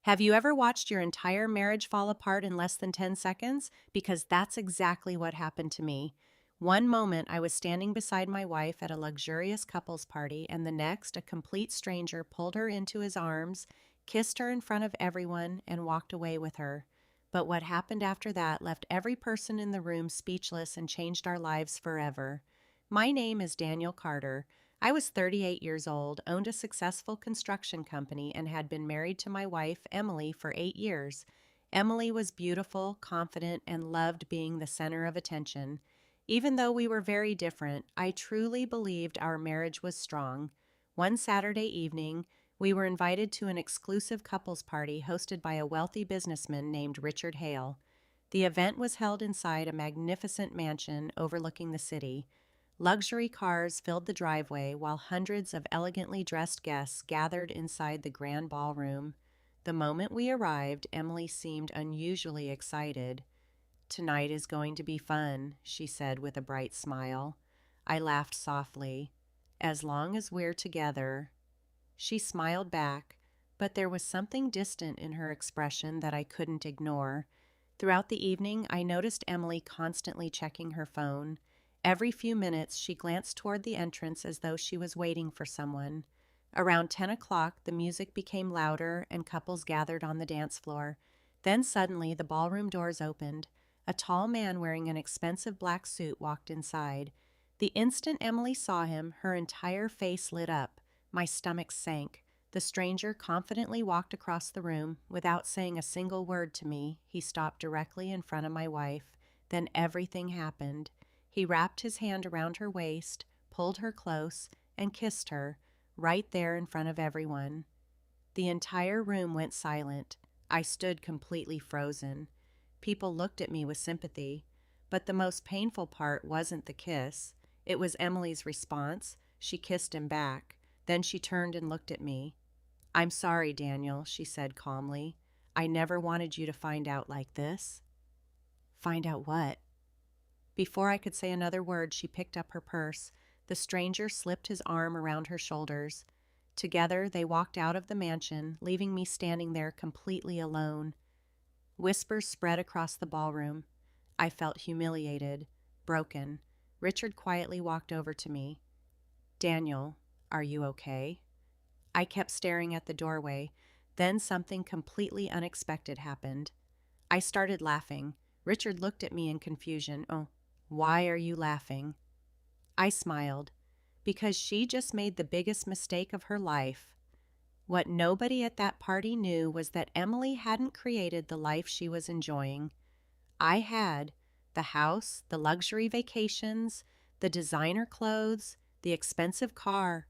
Have you ever watched your entire marriage fall apart in less than 10 seconds? Because that's exactly what happened to me. One moment, I was standing beside my wife at a luxurious couples party, and the next, a complete stranger pulled her into his arms, kissed her in front of everyone, and walked away with her. But what happened after that left every person in the room speechless and changed our lives forever. My name is Daniel Carter. I was 38 years old, owned a successful construction company, and had been married to my wife, Emily, for 8 years. Emily was beautiful, confident, and loved being the center of attention. Even though we were very different, I truly believed our marriage was strong. One Saturday evening, we were invited to an exclusive couples party hosted by a wealthy businessman named Richard Hale. The event was held inside a magnificent mansion overlooking the city. Luxury cars filled the driveway while hundreds of elegantly dressed guests gathered inside the grand ballroom. The moment we arrived, Emily seemed unusually excited. "Tonight is going to be fun," she said with a bright smile. I laughed softly. "As long as we're together." She smiled back, but there was something distant in her expression that I couldn't ignore. Throughout the evening, I noticed Emily constantly checking her phone. Every few minutes, she glanced toward the entrance as though she was waiting for someone. Around 10 o'clock, the music became louder and couples gathered on the dance floor. Then suddenly, the ballroom doors opened. A tall man wearing an expensive black suit walked inside. The instant Emily saw him, her entire face lit up. My stomach sank. The stranger confidently walked across the room. Without saying a single word to me, he stopped directly in front of my wife. Then everything happened. He wrapped his hand around her waist, pulled her close, and kissed her, right there in front of everyone. The entire room went silent. I stood completely frozen. People looked at me with sympathy. But the most painful part wasn't the kiss. It was Emily's response. She kissed him back. Then she turned and looked at me. "I'm sorry, Daniel," she said calmly. "I never wanted you to find out like this." "Find out what?" Before I could say another word, she picked up her purse. The stranger slipped his arm around her shoulders. Together, they walked out of the mansion, leaving me standing there completely alone. Whispers spread across the ballroom. I felt humiliated, broken. Richard quietly walked over to me. "Daniel, are you okay?" I kept staring at the doorway. Then something completely unexpected happened. I started laughing. Richard looked at me in confusion. "Oh, why are you laughing?" I smiled. "Because she just made the biggest mistake of her life." What nobody at that party knew was that Emily hadn't created the life she was enjoying. I had. The house, the luxury vacations, the designer clothes, the expensive car.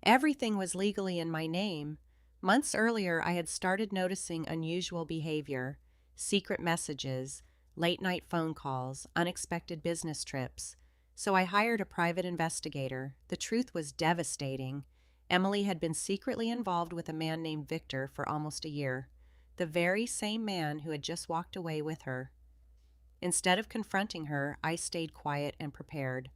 Everything was legally in my name. Months earlier, I had started noticing unusual behavior, secret messages, late-night phone calls, unexpected business trips. So I hired a private investigator. The truth was devastating. Emily had been secretly involved with a man named Victor for almost a year, the very same man who had just walked away with her. Instead of confronting her, I stayed quiet and prepared.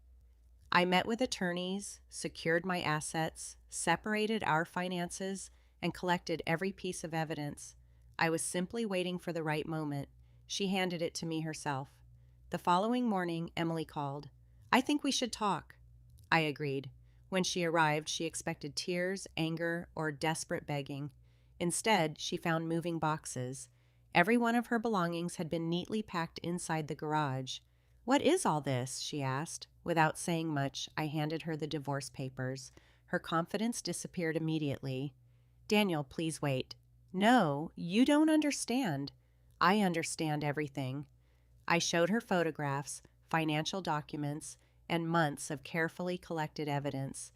I met with attorneys, secured my assets, separated our finances, and collected every piece of evidence. I was simply waiting for the right moment. She handed it to me herself. The following morning, Emily called. "I think we should talk." I agreed. When she arrived, she expected tears, anger, or desperate begging. Instead, she found moving boxes. Every one of her belongings had been neatly packed inside the garage. "What is all this?" she asked. Without saying much, I handed her the divorce papers. Her confidence disappeared immediately. "Daniel, please wait." "No, you don't understand." "I understand everything." I showed her photographs, financial documents, and months of carefully collected evidence.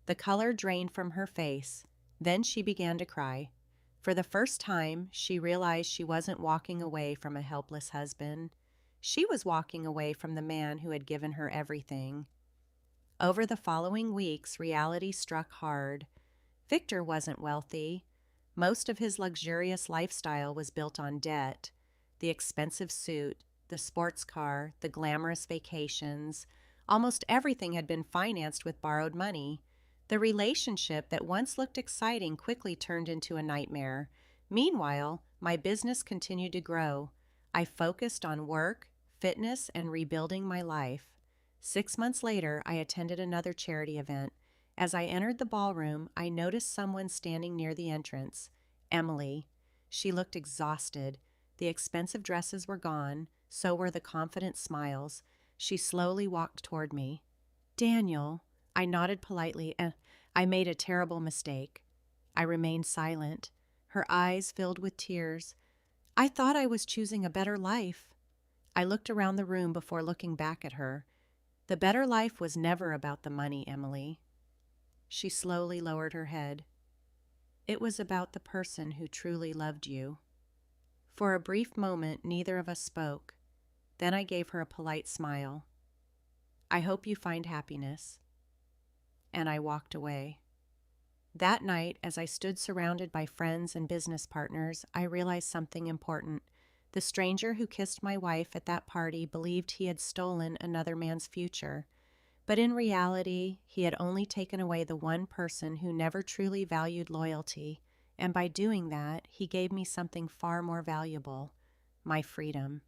The color drained from her face. Then she began to cry. For the first time, she realized she wasn't walking away from a helpless husband. She was walking away from the man who had given her everything. Over the following weeks, reality struck hard. Victor wasn't wealthy. Most of his luxurious lifestyle was built on debt. The expensive suit, the sports car, the glamorous vacations. Almost everything had been financed with borrowed money. The relationship that once looked exciting quickly turned into a nightmare. Meanwhile, my business continued to grow. I focused on work, fitness, and rebuilding my life. 6 months later, I attended another charity event. As I entered the ballroom, I noticed someone standing near the entrance. Emily. She looked exhausted. The expensive dresses were gone, so were the confident smiles. She slowly walked toward me. Daniel, I nodded politely, and I made a terrible mistake. I remained silent. Her eyes filled with tears. I thought I was choosing a better life. I looked around the room before looking back at her. The better life was never about the money, Emily. She slowly lowered her head. It was about the person who truly loved you. For a brief moment, neither of us spoke. Then I gave her a polite smile. I hope you find happiness. And I walked away. That night, as I stood surrounded by friends and business partners, I realized something important. The stranger who kissed my wife at that party believed he had stolen another man's future. But in reality, he had only taken away the one person who never truly valued loyalty, and by doing that, he gave me something far more valuable: my freedom.